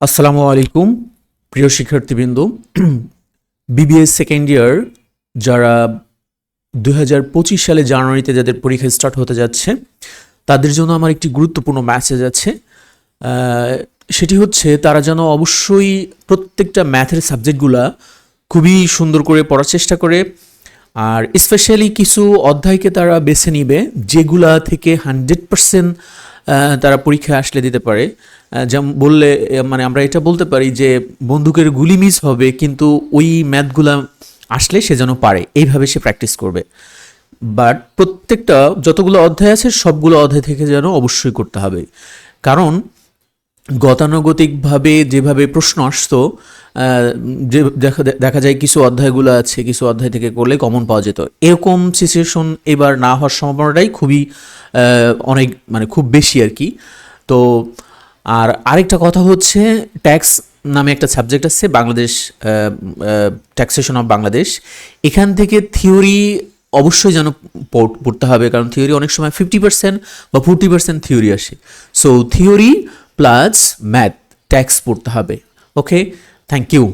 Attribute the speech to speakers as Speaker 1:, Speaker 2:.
Speaker 1: আসসালামু আলাইকুম প্রিয় শিক্ষার্থীবৃন্দ। বিবিএস সেকেন্ড ইয়ার যারা 2025 সালে জানুয়ারিতে যাদের পরীক্ষা স্টার্ট হতে যাচ্ছে তাদের জন্য আমার একটি গুরুত্বপূর্ণ মেসেজ আছে। সেটি হচ্ছে তারা যেন অবশ্যই প্রত্যেকটা ম্যাথের সাবজেক্টগুলা খুবই সুন্দর করে পড়ার চেষ্টা করে, আর স্পেশালি কিছু অধ্যায়কে তারা বেছে নিবে যেগুলা থেকে 100% তারা পরীক্ষায় আসলে দিতে পারে। যেমন বললে মানে আমরা এটা বলতে পারি যে বন্দুকের গুলি মিস হবে কিন্তু ওই ম্যাথগুলা আসলে সে যেন পারে, এইভাবে সে প্র্যাকটিস করবে। বাট প্রত্যেকটা যতগুলো অধ্যায় আছে সবগুলো অধ্যায় থেকে যেন অবশ্যই করতে হবে, কারণ গতানুগতিকভাবে যেভাবে প্রশ্ন আসতো, যে দেখা যায় কিছু অধ্যায়গুলো আছে কিছু অধ্যায় থেকে করলে কমন পাওয়া যেত, এরকম সিচুয়েশন এবার না হওয়ার সম্ভাবনাটাই খুবই অনেক মানে খুব বেশি আর কি। তো আর আরেকটা কথা হচ্ছে, ট্যাক্স নামে একটা সাবজেক্ট আছে বাংলাদেশ, ট্যাক্সেশন অফ বাংলাদেশ। এখান থেকে থিওরি অবশ্যই যেন পড়তে হবে, কারণ থিওরি অনেক সময় 50% বা 40% থিওরি আসে। So theory plus math tax পড়তে হবে। ওকে, থ্যাংক ইউ।